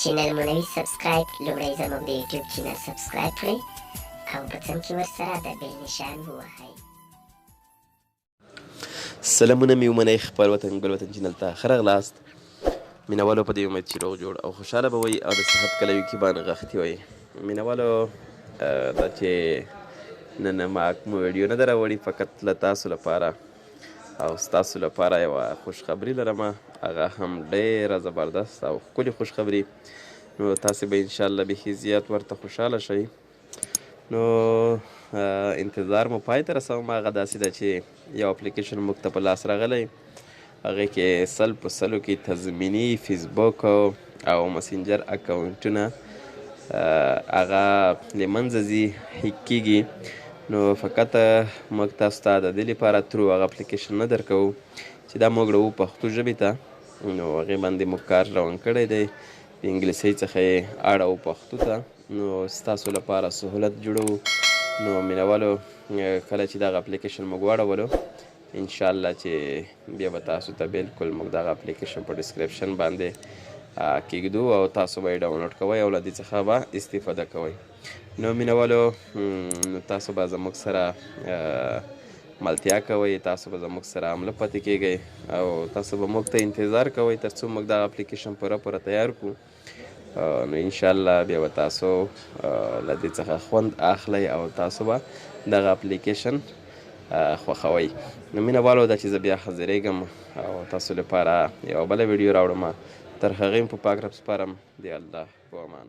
چینل مو نوي سبسکرایب لومړی زموږ د یوټیوب چینل سبسکرایب کړئ او په څنګ کې ورسره د بیل نشان ووهئ. سلامونه مې ومنئ خپل وطن ګل وطن چینل ته ښه راغلاست. مینوالو په دې امید چې روغ جوړ او خوشحاله به وئ او د صحت کلوي کې به نغښتي وئ. مینوالو دا چې نن ما کومه ویډیو نه ده راوړې، فقط له تاسو لپاره او ستاسو لپاره یوه خوشخبري لرمه، هغه هم ډېره زبردست او ښکلې خوشخبري. نو تاسې به انشاءالله بیخي زیات ورته خوشحاله شئ. نو انتظار مو پای ته رسوم. هغه داسې ده چې یو اپلیکیشن موږ ته په لاس راغلی، هغې کې 100 په 100 کې تضمیني فیسبوک او مسنجر اکاونټونه هغه له منځه ځي، هیک کېږي. نو فقط موږ تاسو ته د دې لپاره ترو هغه اپلیکیشن نه درکوو چې دا موږ راوړو پښتو ژبې ته. نو هغې باندې موږ کار روان کړی دی، د انګلیسۍ څخه یې اړوو پښتو ته. نو ستاسو لپاره سهولت جوړوو. نو مینوالو کله چې دغه اپلیکیشن موږ واړولو، انشاءالله چې بیا به تاسو ته بالکل موږ دغه اپلیکیشن په ډسکریپشن باندې کېږدو او تاسو به یې ډاونلوډ کوئ او له دې څخه به استفاده کوئ. نو مینوالو تاسو به زموږ سره ملتیا کوئ، تاسو به زموږ سره عمله پاتې کېږئ او تاسو به موږ ته انتظار کوئ تر څو موږ دغه اپلیکیشن پوره تیار کړو. نو انشاءالله بیا به تاسو له دې څخه خوند اخلئ او تاسو به دغه اپلیکیشن خوښوئ. نو مینهوالو دا چې زه بیا حاضرېږم او تاسو لپاره یوه بله ویډیو راوړم. تر هغې په پاک رب سپارم. د الله په امان.